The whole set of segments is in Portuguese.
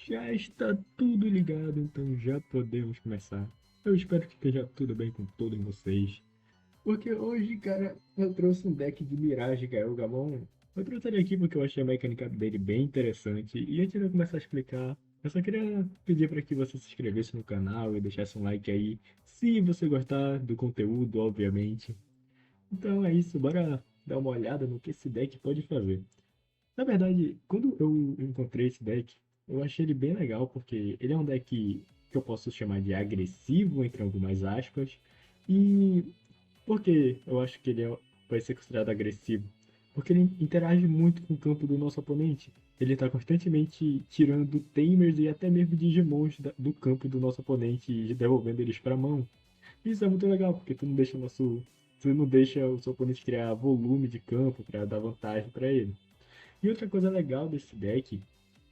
Já está tudo ligado, então já podemos começar. Eu espero que esteja tudo bem com todos vocês. Porque hoje, cara, eu trouxe um deck de Mirage Gael Gamon. Eu trouxe ele aqui porque eu achei a mecânica dele bem interessante. E antes de eu começar a explicar, eu só queria pedir para que você se inscrevesse no canal e deixasse um like aí, se você gostar do conteúdo, obviamente. Então é isso, bora dar uma olhada no que esse deck pode fazer. Na verdade, quando eu encontrei esse deck, eu achei ele bem legal, porque ele é um deck que eu posso chamar de agressivo, entre algumas aspas. E por que eu acho que vai ser considerado agressivo? Porque ele interage muito com o campo do nosso oponente. Ele está constantemente tirando Tamers e até mesmo Digimons do campo do nosso oponente e devolvendo eles para a mão. Isso é muito legal, porque tu não deixa o seu oponente criar volume de campo para dar vantagem para ele. E outra coisa legal desse deck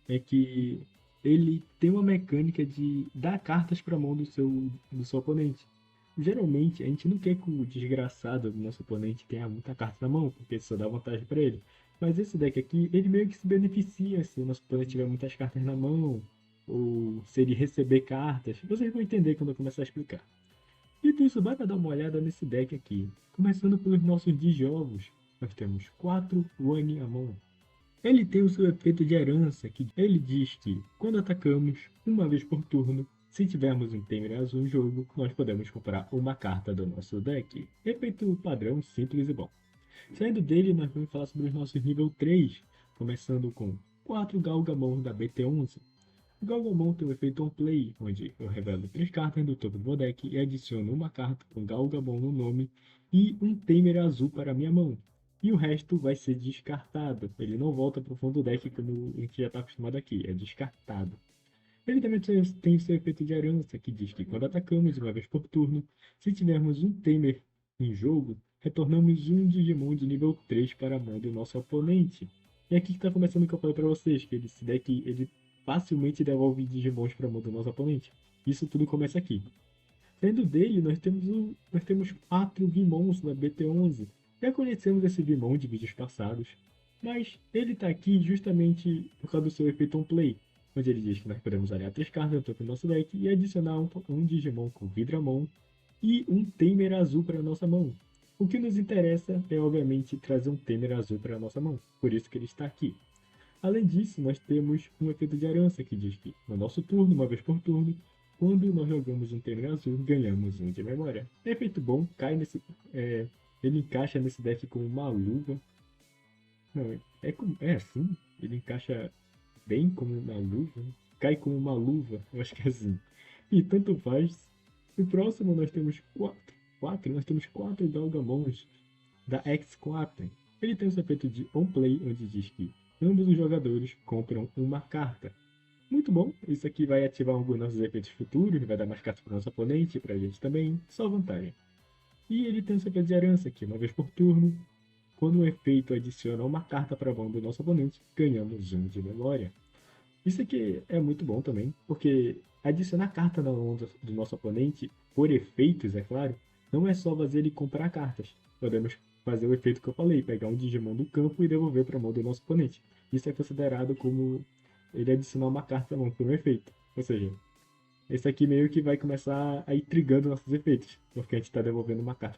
é que ele tem uma mecânica de dar cartas para a mão do seu oponente. Geralmente, a gente não quer que o desgraçado do nosso oponente tenha muita carta na mão, porque isso só dá vantagem para ele. Mas esse deck aqui, ele meio que se beneficia se o nosso oponente tiver muitas cartas na mão, ou se ele receber cartas. Vocês vão entender quando eu começar a explicar. Dito isso, bora dar uma olhada nesse deck aqui. Começando pelos nossos Digimons, nós temos 4 One Amon. Ele tem o seu efeito de herança, que ele diz que, quando atacamos, uma vez por turno, se tivermos um Temer azul em jogo, nós podemos comprar uma carta do nosso deck. Efeito padrão, simples e bom. Saindo dele, nós vamos falar sobre os nossos nível 3, começando com 4 Galgamon da BT11. O Galgamon tem o efeito On Play, onde eu revelo 3 cartas do topo do meu deck e adiciono uma carta com Galgamon no nome e um Temer azul para minha mão. E o resto vai ser descartado. Ele não volta para o fundo do deck como a gente já está acostumado aqui, é descartado. Ele também tem o seu efeito de herança, que diz que quando atacamos uma vez por turno, se tivermos um Tamer em jogo, retornamos um Digimon de nível 3 para a mão do nosso oponente. E aqui que está começando o que eu falei para vocês, que esse deck ele facilmente devolve Digimons para a mão do nosso oponente. Isso tudo começa aqui. Saindo dele, nós temos 4 Vimons da BT11. Já conhecemos esse Vimon de vídeos passados, mas ele está aqui justamente por causa do seu efeito On Play, onde ele diz que nós podemos aliar 3 cartas no topo do nosso deck e adicionar um Digimon com Vidramon e um Tamer azul para a nossa mão. O que nos interessa é, obviamente, trazer um Tamer azul para a nossa mão, por isso que ele está aqui. Além disso, nós temos um efeito de herança que diz que, no nosso turno, uma vez por turno, quando nós jogamos um terno azul, ganhamos um de memória. Efeito bom, ele encaixa nesse deck como uma luva. Não, é assim? Ele encaixa bem como uma luva? Cai como uma luva, eu acho que é assim. E tanto faz. No próximo nós temos nós temos 4 Galgamons da X4. Ele tem o seu efeito de On Play, onde diz que ambos os jogadores compram uma carta. Muito bom, isso aqui vai ativar alguns dos nossos efeitos futuros, vai dar mais cartas para o nosso oponente e para a gente também, só vantagem. E ele tem o seu efeito de herança, que uma vez por turno, quando o efeito adiciona uma carta para a mão do nosso oponente, ganhamos um de memória. Isso aqui é muito bom também, porque adicionar carta na mão do nosso oponente, por efeitos, é claro, não é só fazer ele comprar cartas. Podemos fazer o efeito que eu falei, pegar um Digimon do campo e devolver para a mão do nosso oponente. Isso é considerado como ele adicionar uma carta na mão por um efeito. Ou seja, esse aqui meio que vai começar a ir trigando nossos efeitos, porque a gente está devolvendo uma carta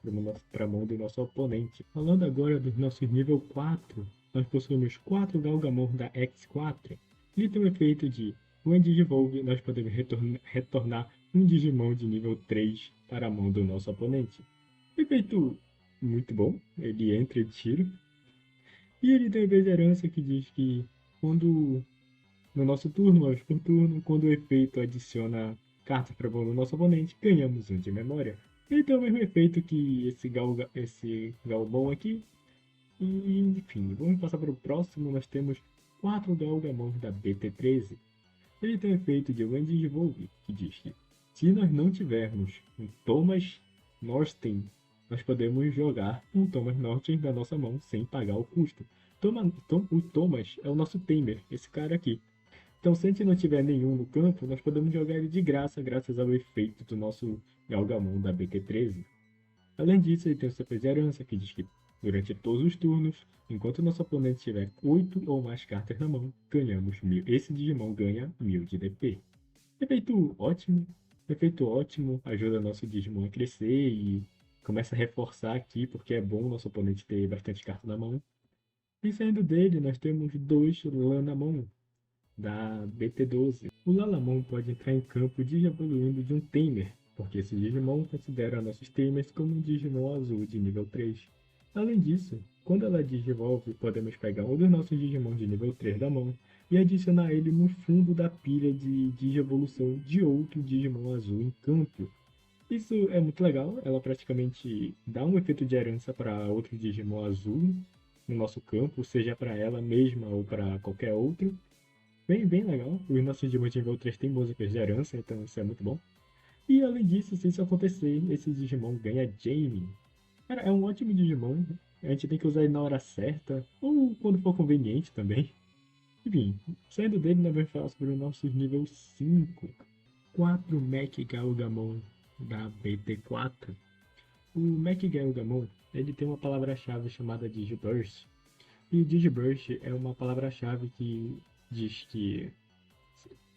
para a mão do nosso oponente. Falando agora dos nossos nível 4, nós possuímos 4 Galgamon da X4. Ele tem o efeito de, quando Digivolve, nós podemos retornar um Digimon de nível 3 para a mão do nosso oponente. Efeito muito bom, ele entra e tira. E ele tem a herança que diz que quando no nosso turno, vez por turno, quando o efeito adiciona cartas para a mão do nosso oponente, ganhamos um de memória. Ele tem o mesmo efeito que esse Galbon aqui. E, enfim, vamos passar para o próximo. Nós temos 4 Galgamons da BT13. Ele tem o efeito de Wendy Evolve, que diz que se nós não tivermos um Thomas Norsten, nós podemos jogar um Thomas Norten da nossa mão sem pagar o custo. O Thomas é o nosso Tamer, esse cara aqui. Então, se a gente não tiver nenhum no campo, nós podemos jogar ele de graça, graças ao efeito do nosso Galgamon da BT13. Além disso, ele tem o seu de herança, que diz que Durante todos os turnos, enquanto nosso oponente tiver 8 ou mais cartas na mão, ganhamos 1000. Esse Digimon ganha 1000 de DP. Efeito ótimo. Efeito ótimo, ajuda nosso Digimon a crescer e começa a reforçar aqui, porque é bom nosso oponente ter bastante carta na mão. E saindo dele, nós temos dois Lanamon, da BT12. O Lalamon pode entrar em campo digievoluindo de um Tamer, porque esse Digimon considera nossos Tamers como um Digimon azul de nível 3. Além disso, quando ela digivolve, podemos pegar um dos nossos Digimon de nível 3 da mão e adicionar ele no fundo da pilha de digievolução de outro Digimon azul em campo. Isso é muito legal, ela praticamente dá um efeito de herança para outro Digimon azul no nosso campo, seja para ela mesma ou para qualquer outro. Bem legal. Os nossos Digimon de nível 3 têm músicas de herança, então isso é muito bom. E além disso, se isso acontecer, esse Digimon ganha Jamie. Cara, é um ótimo Digimon. A gente tem que usar ele na hora certa, ou quando for conveniente também. Enfim, saindo dele, nós vamos falar sobre os nossos nível 5. 4 Mech Galgamon da BT4. O Mech Galgamon, ele tem uma palavra-chave chamada Digiburst. E o Digiburst é uma palavra-chave que diz que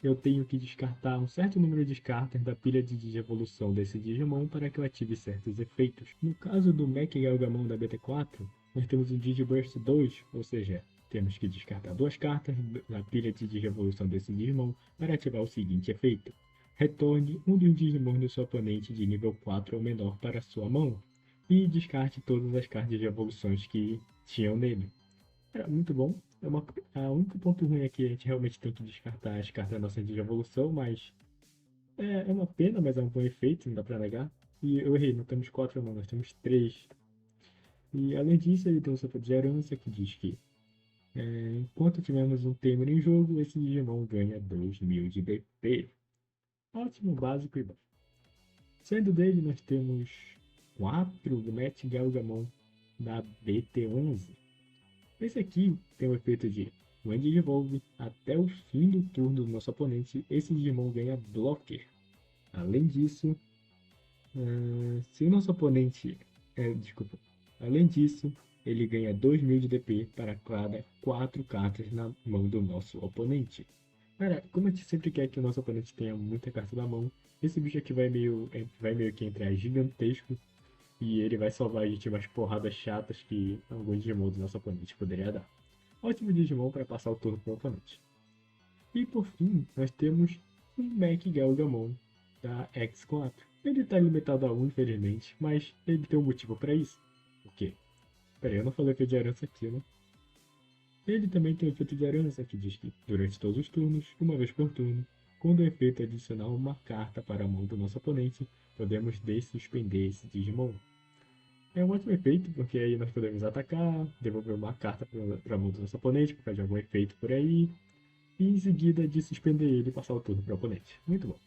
eu tenho que descartar um certo número de cartas da pilha de digievolução desse Digimon para que eu ative certos efeitos. No caso do Mech Galgamon da BT4, nós temos o Digiburst 2, ou seja, temos que descartar duas cartas da pilha de digievolução desse Digimon para ativar o seguinte efeito. Retorne um dos Digimon do seu oponente de nível 4 ou menor para sua mão e descarte todas as cartas de evoluções que tinham nele. É muito bom. O único ponto ruim é que a gente realmente tem que descartar as cartas nossas de evolução, mas é uma pena, mas é um bom efeito, não dá pra negar. E eu errei, não temos quatro não, nós temos três. E além disso, ele tem um sopro de herança que diz que enquanto tivermos um Tamer em jogo, esse Digimon ganha 2000 de DP. Ótimo, básico e bom. Saindo dele, nós temos 4 Met Galgamon da BT11. Esse aqui tem o efeito de quando devolve até o fim do turno do nosso oponente, esse Digimon ganha Blocker. Além disso, se o nosso oponente. Desculpa. Além disso, ele ganha 2000 de DP para cada 4 cartas na mão do nosso oponente. Cara, como a gente sempre quer que o nosso oponente tenha muita carta na mão, esse bicho aqui vai meio que entrar gigantesco e ele vai salvar a gente umas porradas chatas que algum Digimon do nosso oponente poderia dar. Ótimo Digimon para passar o turno para o oponente. E por fim, nós temos o Mech Galgamon da X4. Ele está limitado a 1, infelizmente, mas ele tem um motivo para isso. O quê? Peraí, eu não falei efeito de herança aqui, né? Ele também tem o efeito de herança que diz que, durante todos os turnos, uma vez por turno, quando o efeito adicionar uma carta para a mão do nosso oponente, podemos dessuspender esse Digimon. É um ótimo efeito, porque aí nós podemos atacar, devolver uma carta para a mão do nosso oponente, por causa de algum efeito por aí, e em seguida de suspender ele e passar o turno para o oponente. Muito bom.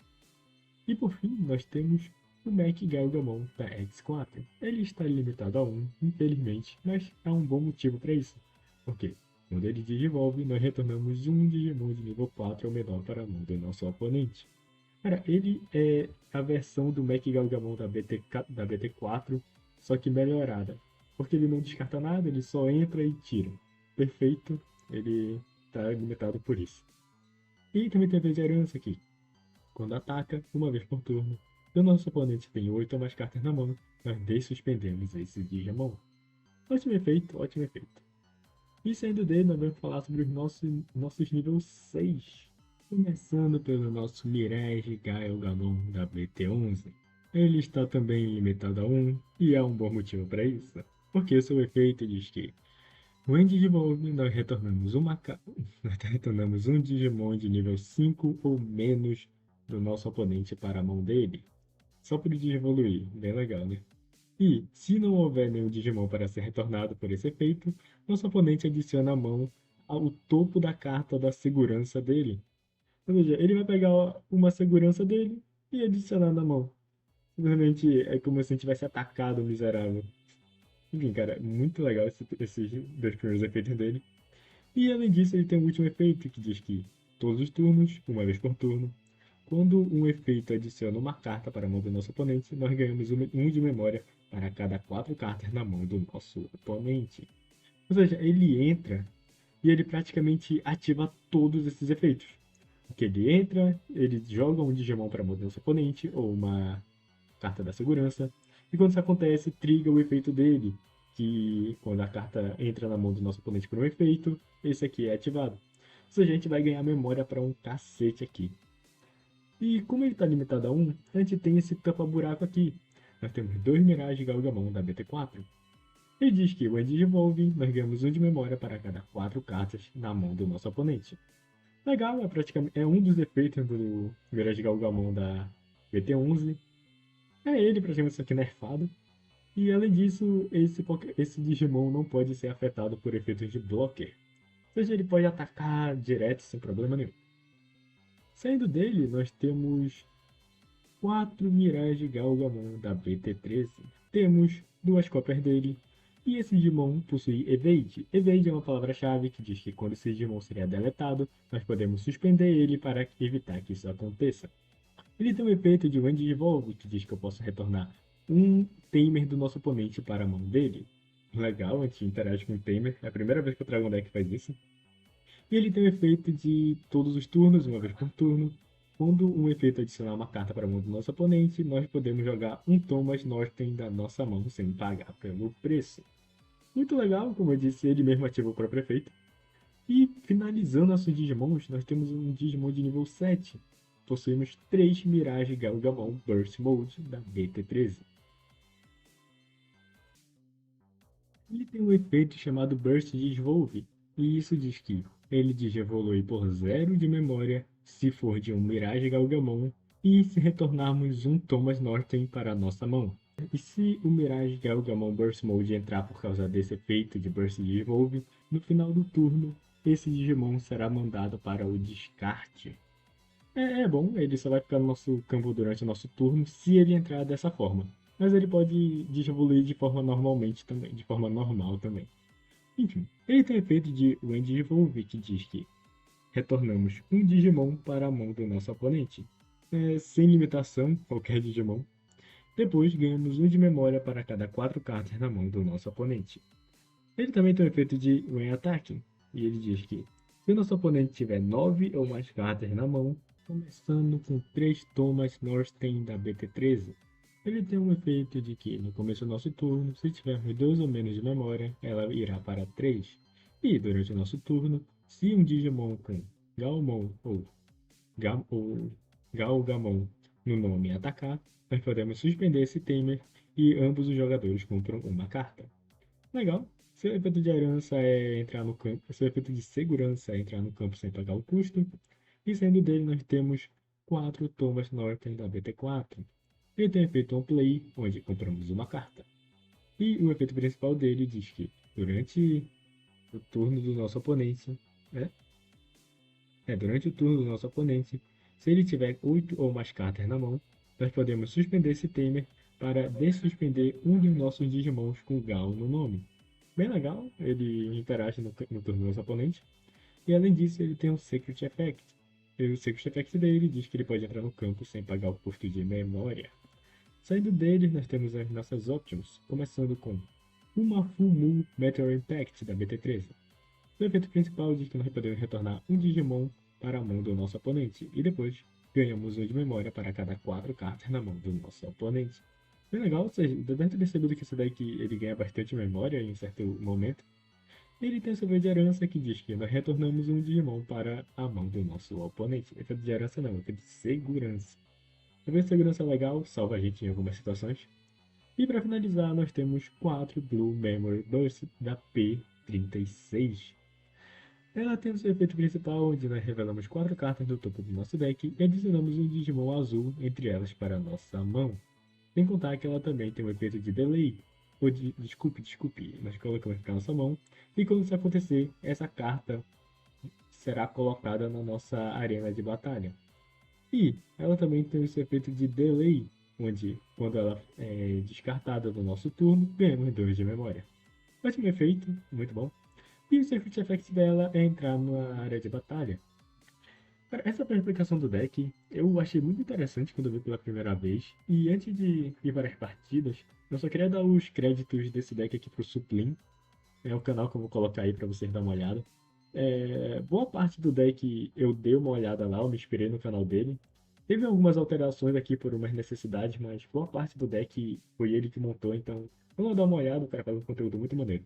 E por fim, nós temos o Mech Galgamon da X4. Ele está limitado a 1, infelizmente, mas há um bom motivo para isso. Porque quando ele digivolve, nós retornamos um Digimon de nível 4 ou menor para a mão do nosso oponente. Cara, ele é a versão do Mech Galgamon da BT4, só que melhorada. Porque ele não descarta nada, ele só entra e tira. Perfeito, ele está limitado por isso. E também tem a vez de herança aqui. Quando ataca, uma vez por turno, e o nosso oponente tem 8 ou mais cartas na mão, nós dessuspendemos esse Digimon. Ótimo efeito, ótimo efeito. E saindo dele, nós vamos falar sobre os nossos níveis 6. Começando pelo nosso Mirage Galgamon da BT11. Ele está também limitado a 1, e há um bom motivo para isso. Porque seu efeito diz que quando devolve, nós retornamos um Digimon de nível 5 ou menos do nosso oponente para a mão dele. Só para ele evoluir, bem legal, né? E, se não houver nenhum Digimon para ser retornado por esse efeito, nosso oponente adiciona a mão ao topo da carta da segurança dele. Ou seja, ele vai pegar uma segurança dele e adicionar na mão. Simplesmente é como se a gente tivesse atacado o miserável. Enfim, cara, muito legal esses dois primeiros efeitos dele. E além disso, ele tem um último efeito que diz que todos os turnos, uma vez por turno, quando um efeito adiciona uma carta para a mão do nosso oponente, nós ganhamos um de memória para cada 4 cartas na mão do nosso oponente. Ou seja, ele entra e ele praticamente ativa todos esses efeitos. Porque ele entra, ele joga um Digimon para a mão do nosso oponente, ou uma carta da segurança. E quando isso acontece, triga o efeito dele, que quando a carta entra na mão do nosso oponente por um efeito, esse aqui é ativado. Ou seja, a gente vai ganhar memória para um cacete aqui. E como ele está limitado a 1, a gente tem esse tapa-buraco aqui. Nós temos 2 Mirage Galgamon da BT4. Ele diz que o Digivolve, nós ganhamos 1 de memória para cada 4 cartas na mão do nosso oponente. Legal, é um dos efeitos do Mirage Galgamon da BT11. É ele praticamente aqui nerfado. E além disso, esse Digimon não pode ser afetado por efeitos de blocker. Ou seja, ele pode atacar direto sem problema nenhum. Saindo dele, nós temos 4 Mirage Galgamon da BT13. Temos 2 cópias dele. E esse Digimon possui Evade. Evade é uma palavra-chave que diz que quando esse Digimon seria deletado, nós podemos suspender ele para evitar que isso aconteça. Ele tem o efeito de Wind Evolve, que diz que eu posso retornar um Tamer do nosso oponente para a mão dele. Legal, a gente interage com o Tamer. É a primeira vez que eu trago um deck que faz isso. E ele tem o efeito de todos os turnos, uma vez por turno. Quando um efeito adicionar uma carta para a mão do nosso oponente, nós podemos jogar um Thomas Norton da nossa mão sem pagar pelo preço. Muito legal, como eu disse, ele mesmo ativa o próprio efeito. E finalizando nossos Digimons, nós temos um Digimon de nível 7. Possuímos 3 Mirage Galgamon Burst Mode da BT13. Ele tem um efeito chamado Burst Digivolve, e isso diz que ele digievolui por 0 de memória se for de um Mirage Galgamon e se retornarmos um Thomas Norton para a nossa mão. E se o Mirage Galgamon Burst Mode entrar por causa desse efeito de Burst Digivolve, no final do turno, esse Digimon será mandado para o descarte. É bom, ele só vai ficar no nosso campo durante o nosso turno se ele entrar dessa forma. Mas ele pode desevoluir de forma normalmente também, de forma normal também. Enfim, ele tem o efeito de Wind Evolve, que diz que retornamos um Digimon para a mão do nosso oponente. Sem limitação, qualquer Digimon. Depois ganhamos 1 de memória para cada 4 cartas na mão do nosso oponente. Ele também tem o efeito de When Attacking, e ele diz que se o nosso oponente tiver 9 ou mais cartas na mão, começando com 3 Thomas Norsten da BT13, ele tem um efeito de que no começo do nosso turno, se tivermos 2 ou menos de memória, ela irá para 3. E durante o nosso turno, se um Digimon com Galmon ou Galgamon no nome atacar, nós podemos suspender esse timer e ambos os jogadores compram uma carta. Legal. Seu efeito de herança é entrar no campo. Seu efeito de segurança é entrar no campo sem pagar o custo. E saindo dele, nós temos 4 Thomas Norton da BT4. Ele tem o efeito On Play, onde compramos uma carta. E o efeito principal dele diz que durante o turno do nosso oponente. Durante o turno do nosso oponente, se ele tiver 8 ou mais cartas na mão, nós podemos suspender esse timer para dessuspender um dos nossos Digimons com Gal no nome. Bem legal, ele interage no turno do nosso oponente. E além disso, ele tem um Secret Effect. E o Secret Effect dele diz que ele pode entrar no campo sem pagar o custo de memória. Saindo dele, nós temos as nossas options, começando com uma Full Moon Meteor Impact da BT13. O efeito principal diz que nós podemos retornar um Digimon para a mão do nosso oponente, e depois ganhamos 1 de memória para cada 4 cartas na mão do nosso oponente. Bem legal, vocês devem ter percebido que esse deck ele ganha bastante memória em certo momento. Ele tem o seu efeito de herança que diz que nós retornamos um Digimon para a mão do nosso oponente. Efeito de herança não, efeito de segurança. O efeito de segurança é legal, salva a gente em algumas situações. E para finalizar, nós temos 4 Blue Memory Burst da P36. Ela tem o seu efeito principal, onde nós revelamos 4 cartas do topo do nosso deck e adicionamos um Digimon azul entre elas para a nossa mão. Sem contar que ela também tem um efeito de delay, ou de, desculpe, nós colocamos para a nossa mão, e quando isso acontecer, essa carta será colocada na nossa arena de batalha. E ela também tem o seu efeito de delay, onde quando ela é descartada do nosso turno, ganhamos 2 de memória. Ótimo efeito, muito bom. E o Secret Effect dela é entrar na área de batalha. Cara, essa explicação do deck eu achei muito interessante quando eu vi pela primeira vez. E antes de ir para as partidas, eu só queria dar os créditos desse deck aqui pro Suplin. É o canal que eu vou colocar aí para vocês dar uma olhada. Boa parte do deck eu dei uma olhada lá, eu me inspirei no canal dele. Teve algumas alterações aqui por umas necessidades, mas boa parte do deck foi ele que montou, então vamos dar uma olhada, o cara faz um conteúdo muito maneiro.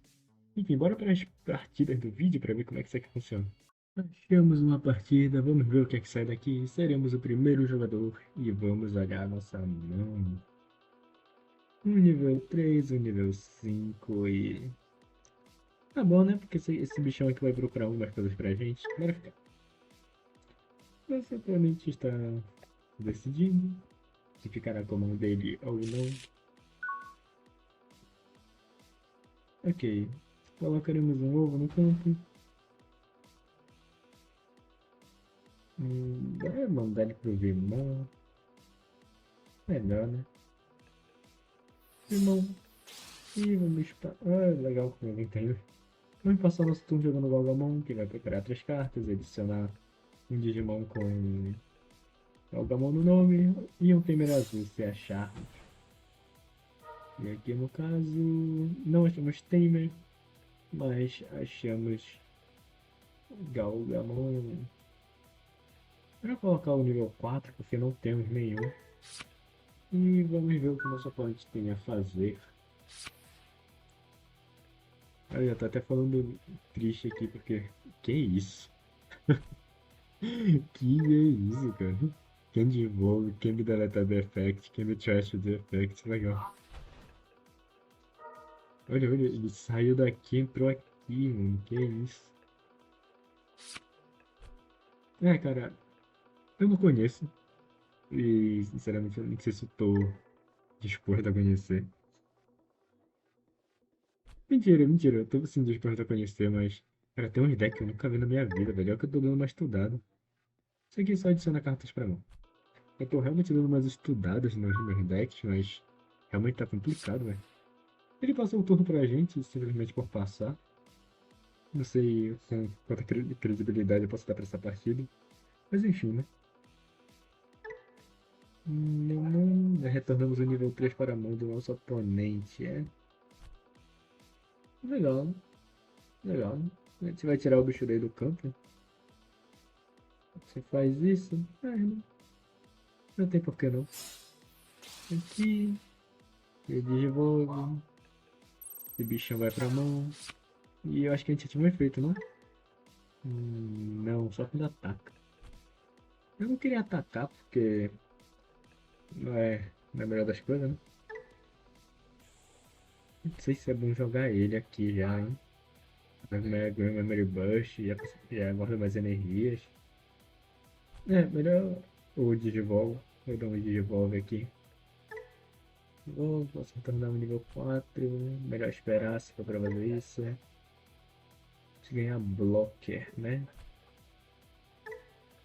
Enfim, bora para as partidas do vídeo para ver como é que isso aqui funciona. Achamos uma partida, vamos ver o que é que sai daqui. Seremos o primeiro jogador e vamos olhar nossa mão. Um nível 3, um nível 5 e... Tá bom, né? Porque esse bichão aqui vai procurar algumas coisas pra gente. Bora ficar. Nosso oponente está decidindo se ficará com a mão dele ou não. Ok. Colocaremos um ovo no campo. Vai mandar ele pro Vimão. Melhor, né? Vimão. E vamos para... Ah, legal como ele entende. Vamos passar nosso turno jogando Galgamon, que vai procurar 3 cartas, adicionar um Digimon com Galgamon no nome e um Temer azul, se achar. E aqui no caso, não achamos Temer, mas achamos Galgamon. Para colocar o nível 4, porque não temos nenhum. E vamos ver o que nosso oponente tem a fazer. Olha, tá até falando triste aqui, porque... Que isso? Que é isso, cara? Quem devolve, quem me deleta do effect, quem me trash do effect, legal. Olha, olha, ele saiu daqui, entrou aqui, mano, que é isso? Cara, eu não conheço. E, sinceramente, eu nem sei se eu tô disposto a conhecer. Mentira, mentira, eu tô sim disposto a conhecer, mas... Cara, tem uns decks que eu nunca vi na minha vida, velho. É o que eu tô dando uma estudada. Isso aqui só adiciona cartas pra mão. Eu tô realmente dando umas estudadas nos meus decks, mas... Realmente tá complicado, velho. Ele passou o turno pra gente, simplesmente por passar. Não sei com quanta credibilidade eu posso dar pra essa partida. Mas enfim, né? Retornamos o nível 3 para a mão do nosso oponente. Legal, legal. A gente vai tirar o bicho daí do campo. Você faz isso? Não tem por que não. Aqui. Ele devolve. Esse bichão vai pra mão. E eu acho que a gente tinha um efeito, não? Não, só quando ataca. Eu não queria atacar porque não é a melhor das coisas, né? Não sei se é bom jogar ele aqui já, hein? Green Memory Burst, já guarda mais energias. Melhor o Digivolve. Vou dar um Digivolve aqui. Posso tornar um nível 4. Melhor esperar se for pra fazer isso. De ganhar Blocker, né?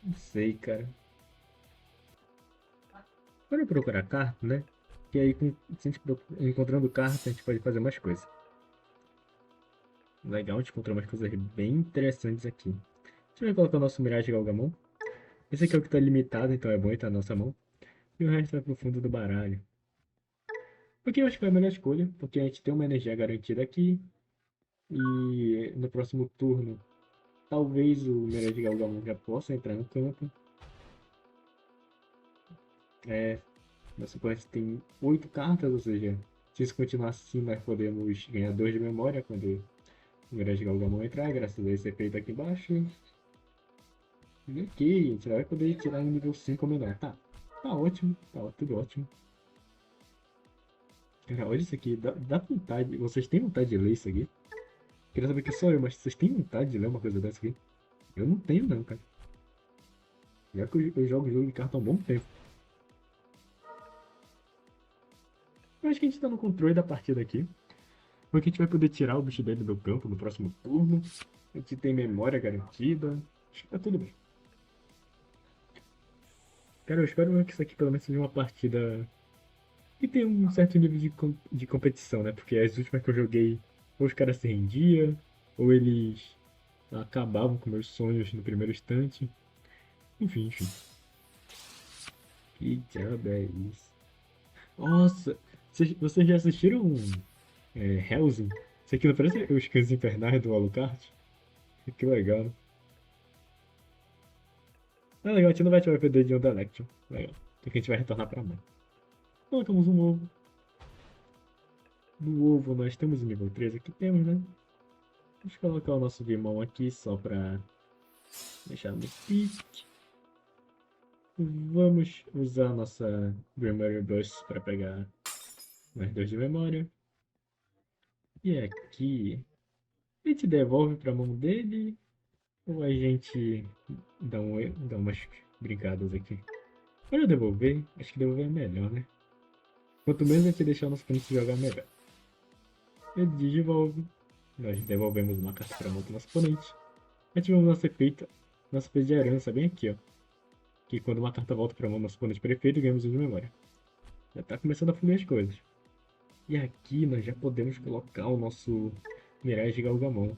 Não sei, cara. Bora procurar carta, né? Que aí, se a gente encontrando carta, a gente pode fazer mais coisas. Legal, a gente encontrou umas coisas bem interessantes aqui. A gente vai colocar o nosso Mirage Galgamon. Esse aqui é o que tá limitado, então é bom estar na nossa mão. E o resto vai pro fundo do baralho. Porque eu acho que foi a melhor escolha, porque a gente tem uma energia garantida aqui. E no próximo turno, talvez o Mirage Galgamon já possa entrar no campo. Nosso oponente tem 8 cartas, ou seja, se isso continuar assim, nós podemos ganhar 2 de memória quando o Mirage Galgamon entrar, graças a esse efeito aqui embaixo. E aqui, a gente vai poder tirar um nível 5 ou melhor. Tá ótimo, tá tudo ótimo. Cara, olha isso aqui, dá vontade, vocês têm vontade de ler isso aqui? Queria saber que sou eu, mas vocês têm vontade de ler uma coisa dessa aqui? Eu não tenho não, cara. Já que eu jogo jogo de carta há um bom tempo. Eu acho que a gente tá no controle da partida aqui. Porque a gente vai poder tirar o bicho dele do campo no próximo turno. A gente tem memória garantida. Acho que tá tudo bem. Cara, eu espero que isso aqui pelo menos seja uma partida que tenha um certo nível de competição, né? Porque as últimas que eu joguei, ou os caras se rendiam, ou eles acabavam com meus sonhos no primeiro instante. Enfim. Que diabo é isso? Nossa, vocês já assistiram Hellsing? Isso aqui não parece os Cães Infernais do Alucard? Que legal, né? Ah, legal, a gente não vai ativar o poder de Onda Electron. Legal. Porque a gente vai retornar pra mão. Colocamos um ovo. No ovo nós temos o nível 3 aqui, temos, né? Vamos colocar o nosso Vimão aqui só pra deixar no pique. Vamos usar a nossa Memory Burst para pegar mais 2 de memória. E aqui, a gente devolve para a mão dele ou a gente dá umas brincadas aqui? Para devolver, acho que devolver é melhor, né? Quanto menos a gente deixar o nosso oponente jogar, melhor. Ele devolve, nós devolvemos uma carta para a mão do nosso oponente. Ativamos nosso efeito de herança bem aqui, ó. Que quando uma carta volta para a mão do nosso oponente prefeito, ganhamos 1 de memória. Já tá começando a fluir as coisas. E aqui nós já podemos colocar o nosso Mirage Galgamon.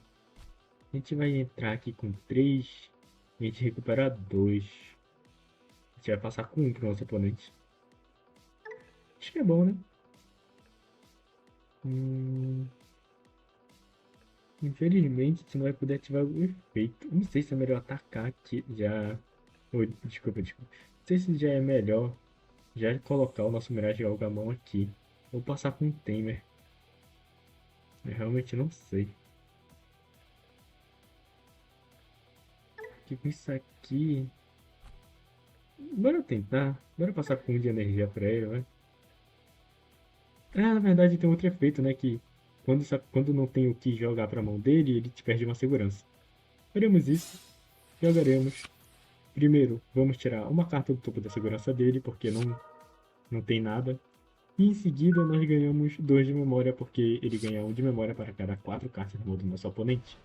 A gente vai entrar aqui com 3 e a gente recupera 2. A gente vai passar com 1 pro nosso oponente. Acho que é bom, né? Infelizmente, a gente não vai poder ativar o efeito. Não sei se é melhor atacar aqui já. Oh, desculpa. Não sei se já é melhor já colocar o nosso Mirage Galgamon aqui. Ou passar com um Tamer. Eu realmente não sei. Porque com isso aqui. Bora tentar. Bora passar com um de energia pra ele, vai. Ah, na verdade tem outro efeito, né? Que quando não tem o que jogar pra mão dele, ele te perde uma segurança. Faremos isso. Jogaremos. Primeiro, vamos tirar uma carta do topo da segurança dele, porque não tem nada. E em seguida, nós ganhamos 2 de memória, porque ele ganha 1 de memória para cada 4 cartas na mão do nosso oponente.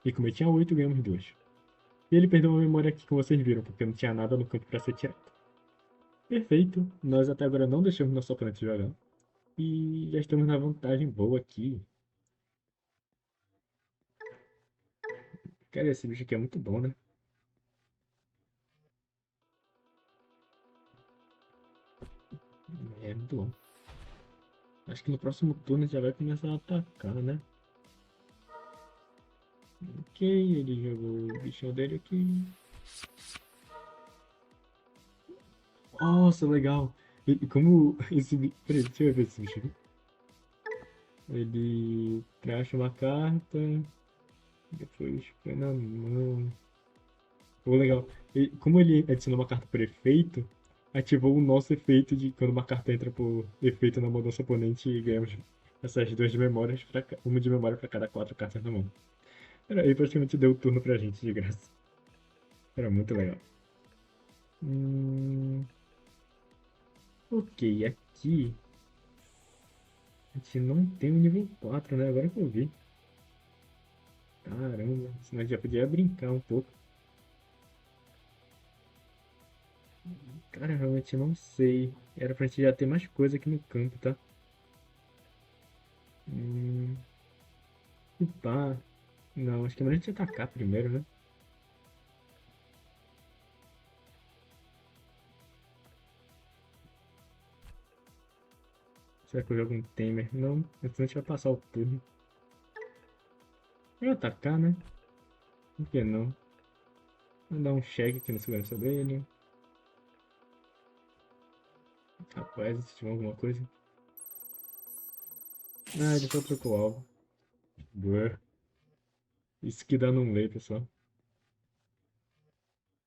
E como eu tinha 8, ganhamos 2. E ele perdeu uma memória aqui, como vocês viram, porque não tinha nada no campo para ser tirado. Perfeito. Nós até agora não deixamos nosso oponente jogar. E já estamos na vantagem boa aqui. Cara, esse bicho aqui é muito bom, né? É muito bom. Acho que no próximo turno já vai começar a atacar, né? Ok, ele jogou o bichão dele aqui. Nossa, legal. E como esse bicho... Peraí, deixa eu ver esse bicho aqui. Ele cracha uma carta. Depois põe na mão. Pô, legal. E como ele adicionou uma carta por efeito, ativou o nosso efeito de quando uma carta entra por efeito na mão do nosso oponente e ganhamos essas 2 de memórias, uma de memória para cada 4 cartas na mão. Aí praticamente deu o turno pra gente de graça. Era muito legal. Ok, aqui a gente não tem o nível 4, né? Agora que eu vi. Caramba, senão a gente já podia brincar um pouco. Cara, realmente não sei. Era pra gente já ter mais coisa aqui no campo, tá? Hum, e pá. Não, acho que é melhor a gente atacar primeiro, né? Será que eu jogo um Temer? Não, senão a gente vai passar o turno. Vou atacar, né? Por que não? Vou dar um check aqui na segurança dele. Rapaz, se tiver alguma coisa. Ah, ele só trocou o alvo. Boa. Isso que dá num lei, pessoal.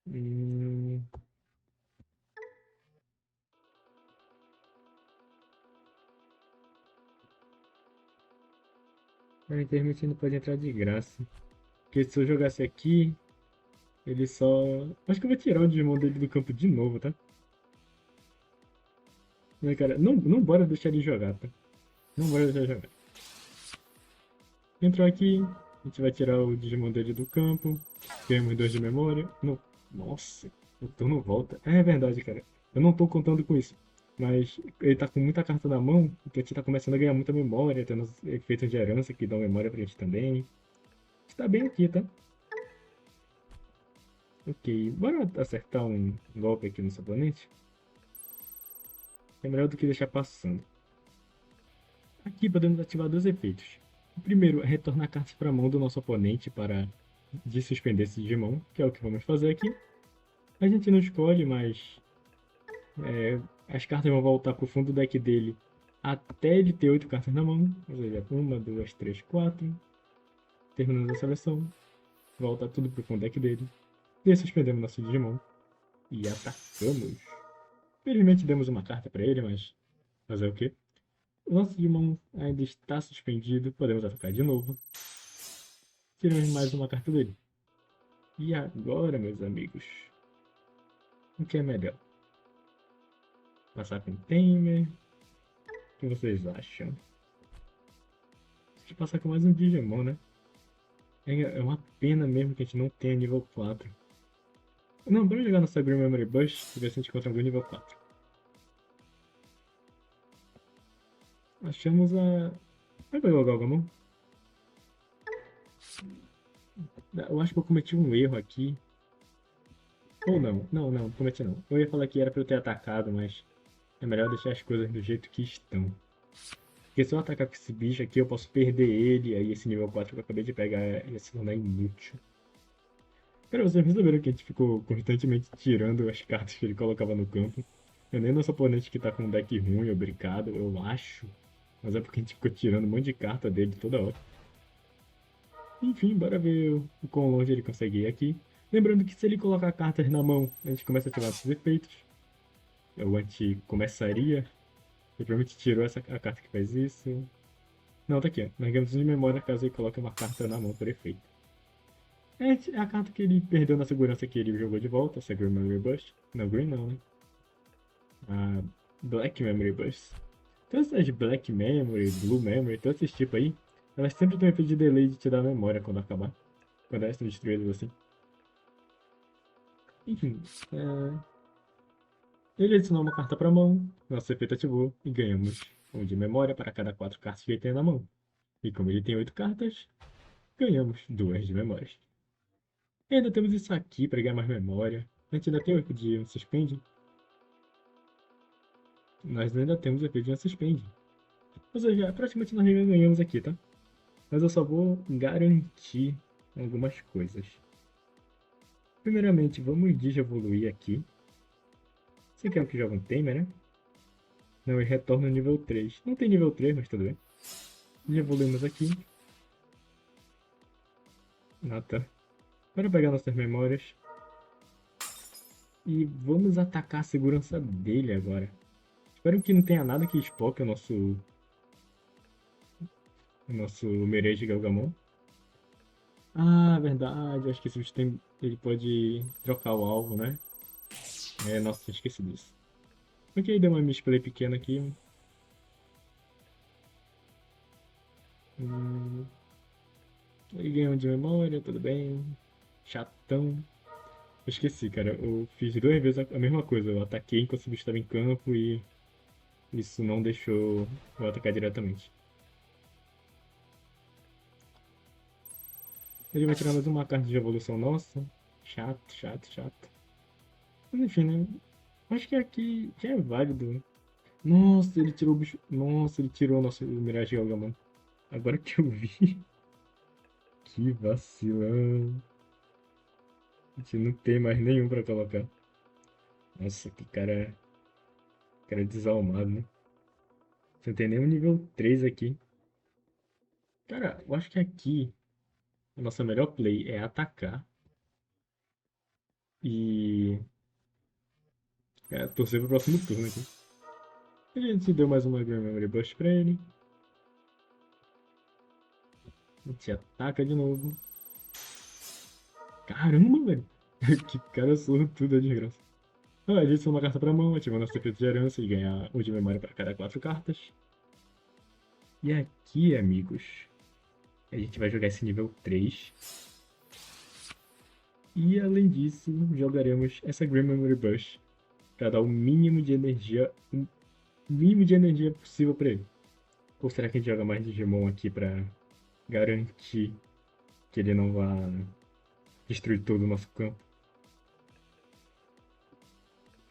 Hum... A intermitente pode entrar de graça. Porque se eu jogasse aqui, ele só... Acho que eu vou tirar o Digimon dele do campo de novo, tá? Mas, cara, não bora deixar ele jogar, tá? Não bora deixar ele jogar. Entrou aqui, a gente vai tirar o Digimon dele do campo. Ganhamos 2 de memória. Não. Nossa, o turno volta. É verdade, cara. Eu não tô contando com isso. Mas ele tá com muita carta na mão, então a gente tá começando a ganhar muita memória, tendo os efeitos de herança que dão memória pra gente também. A gente tá bem aqui, tá? Ok, bora acertar um golpe aqui no seu oponente? É melhor do que deixar passando. Aqui podemos ativar dois efeitos. O primeiro é retornar cartas para a mão do nosso oponente para desuspender esse Digimon, que é o que vamos fazer aqui. A gente não escolhe, mas as cartas vão voltar para o fundo do deck dele até ele ter 8 cartas na mão. Ou seja, 1, 2, 3, 4. Terminamos a seleção. Volta tudo para o fundo do deck dele. Desuspendemos nosso Digimon. E atacamos. Felizmente demos uma carta para ele, mas fazer o quê? O nosso Digimon ainda está suspendido. Podemos atacar de novo. Tiramos mais uma carta dele. E agora, meus amigos, o que é melhor? Passar com Tamer? O que vocês acham? Acho que passar com mais um Digimon, né? É uma pena mesmo que a gente não tenha nível 4. Não, vamos jogar nossa Green Memory Bush e ver se a gente encontra algum nível 4. Achamos a... Vai pegar o Galgamon? Eu acho que eu cometi um erro aqui. Ou não. Não, cometi não. Eu ia falar que era pra eu ter atacado, mas é melhor deixar as coisas do jeito que estão. Porque se eu atacar com esse bicho aqui, eu posso perder ele, aí esse nível 4 que eu acabei de pegar ia se tornar inútil. Cara, vocês perceberam que a gente ficou constantemente tirando as cartas que ele colocava no campo? É nem nosso oponente que tá com um deck ruim ou brincado, eu acho. Mas é porque a gente ficou tirando um monte de carta dele toda hora. Enfim, bora ver o quão longe ele consegue ir aqui. Lembrando que se ele colocar cartas na mão, a gente começa a ativar esses efeitos. O anti começaria. Ele provavelmente tirou a carta que faz isso. Não, tá aqui, ó. Nós ganhamos de memória caso ele coloque uma carta na mão por efeito. É a carta que ele perdeu na segurança que ele jogou de volta, essa Green Memory Burst. Não, Green não, né? A Black Memory Burst. Todas as Black Memory, Blue Memory, todos esses tipos aí, elas sempre têm um efeito de delay de te dar memória quando acabar. Quando elas estão destruídas assim. Enfim, ele adicionou uma carta pra mão, nosso efeito ativou e ganhamos um de memória para cada 4 cartas que ele tem na mão. E como ele tem 8 cartas, ganhamos 2 de memórias. E ainda temos isso aqui para ganhar mais memória. A gente ainda tem o efeito de um suspende. Nós ainda temos o efeito de um suspende. Ou seja, praticamente nós já ganhamos aqui, tá? Mas eu só vou garantir algumas coisas. Primeiramente, vamos digievoluir aqui. Você quer que jogue um Tamer, né? Não, ele retorna no nível 3. Não tem nível 3, mas tudo bem. Digievoluímos aqui. Ah, tá. Para pegar nossas memórias. E vamos atacar a segurança dele agora. Espero que não tenha nada que espoque o nosso Mereji Galgamon. Ah, verdade. Acho que esse bicho tem, ele pode trocar o alvo, né? Nossa, esqueci disso. Ok, deu uma misplay pequena aqui. Hum, ele ganhou de memória, tudo bem. Chatão. Eu esqueci, cara. Eu fiz 2 vezes a mesma coisa. Eu ataquei enquanto o bicho estava em campo e isso não deixou eu atacar diretamente. Ele vai tirar mais uma carta de evolução nossa. Chato, chato, chato. Mas enfim, né? Acho que aqui já é válido. Nossa, ele tirou o bicho. Nossa, ele tirou o nosso Mirage Galgamon. Agora que eu vi. Que vacilão. A gente não tem mais nenhum pra colocar. Nossa, que cara desalmado, né? Você não tem nem um nível 3 aqui. Cara, eu acho que aqui a nossa melhor play é atacar e torcer pro próximo turno aqui. A gente deu mais uma Grand Memory Burst pra ele. A gente ataca de novo. Caramba, velho. Que cara sortudo, é desgraça. Ah, a gente soma uma carta pra mão, ativa nosso efeito de herança e ganha um de memória para cada 4 cartas. E aqui, amigos, a gente vai jogar esse nível 3. E além disso, jogaremos essa Green Memory Burst para dar o mínimo de energia possível para ele. Ou será que a gente joga mais Digimon aqui para garantir que ele não vá destruir todo o nosso campo?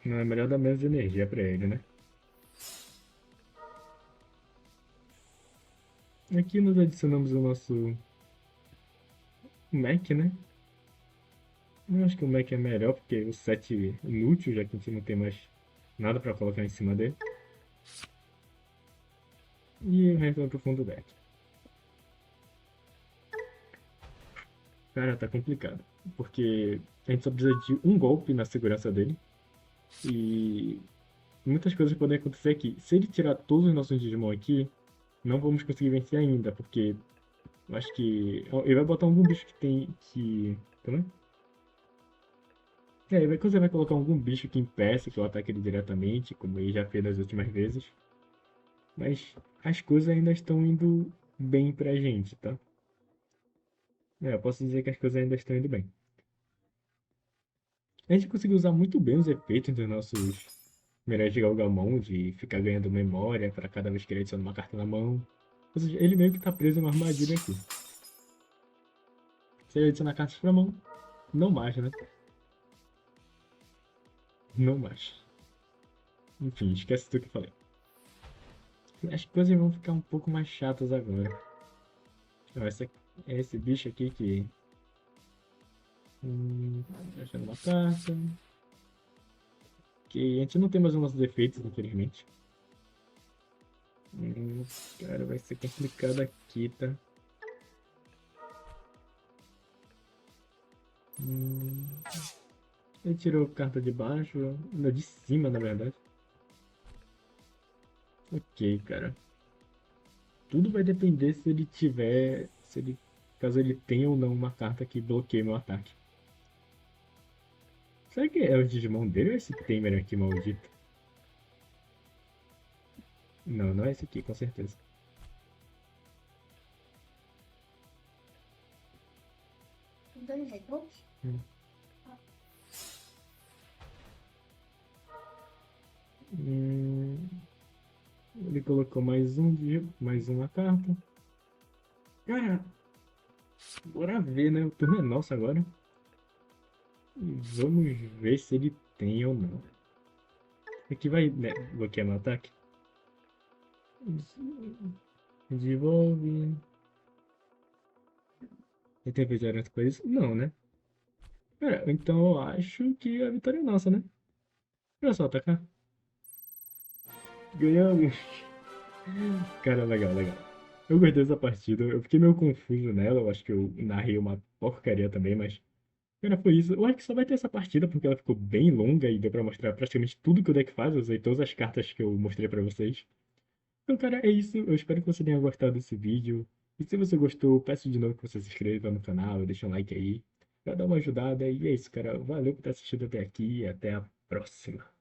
Não é melhor dar menos energia pra ele, né? Aqui nós adicionamos o nosso Mac, né? Eu acho que o Mac é melhor porque o set é inútil, já que a gente não tem mais nada pra colocar em cima dele. E o resto vai pro fundo do deck. Cara, tá complicado. Porque a gente só precisa de um golpe na segurança dele. E muitas coisas podem acontecer aqui. Se ele tirar todos os nossos Digimon aqui, não vamos conseguir vencer ainda, porque eu acho que. Ele vai botar algum bicho que tem. Que. Como é? Quando você vai colocar algum bicho que impeça que eu ataque ele diretamente, como ele já fez nas últimas vezes. Mas as coisas ainda estão indo bem pra gente, tá? Eu posso dizer que as coisas ainda estão indo bem. A gente conseguiu usar muito bem os efeitos dos nossos Mirage Galgamon, de ficar ganhando memória para cada vez que ele adiciona uma carta na mão. Ou seja, ele meio que tá preso em uma armadilha aqui. Se ele adicionar cartas pra mão, não mais, né? Não mais. Enfim, esquece tudo que eu falei. As coisas vão ficar um pouco mais chatas agora. Ó, é esse bicho aqui que. Achando uma carta. Que a gente não tem mais os nossos efeitos, infelizmente. Hum, cara, vai ser complicado aqui, tá? Hum, ele tirou carta de baixo, não, de cima, na verdade. Ok, cara. Tudo vai depender se ele tiver, se ele, caso ele tenha ou não uma carta que bloqueie meu ataque. Será que é o Digimon dele ou esse Tamer aqui maldito? Não, não é esse aqui, com certeza. Hum. Hum, ele colocou mais uma carta. Cara, bora ver, né? O turno é nosso agora. E vamos ver se ele tem ou não. Aqui vai, né, bloquear meu ataque. Desenvolve. Ele tem vigilantes com isso? Não, né? Então eu acho que a vitória é nossa, né? Olha só, atacar. Ganhamos. Cara, legal, legal. Eu gostei dessa partida. Eu fiquei meio confuso nela. Eu acho que eu narrei uma porcaria também, mas. Cara, foi isso. Eu acho que só vai ter essa partida porque ela ficou bem longa e deu pra mostrar praticamente tudo que o deck faz. Eu usei todas as cartas que eu mostrei pra vocês. Então, cara, é isso. Eu espero que você tenha gostado desse vídeo. E se você gostou, peço de novo que você se inscreva no canal, deixa um like aí, pra dar uma ajudada. E é isso, cara. Valeu por ter assistido até aqui e até a próxima.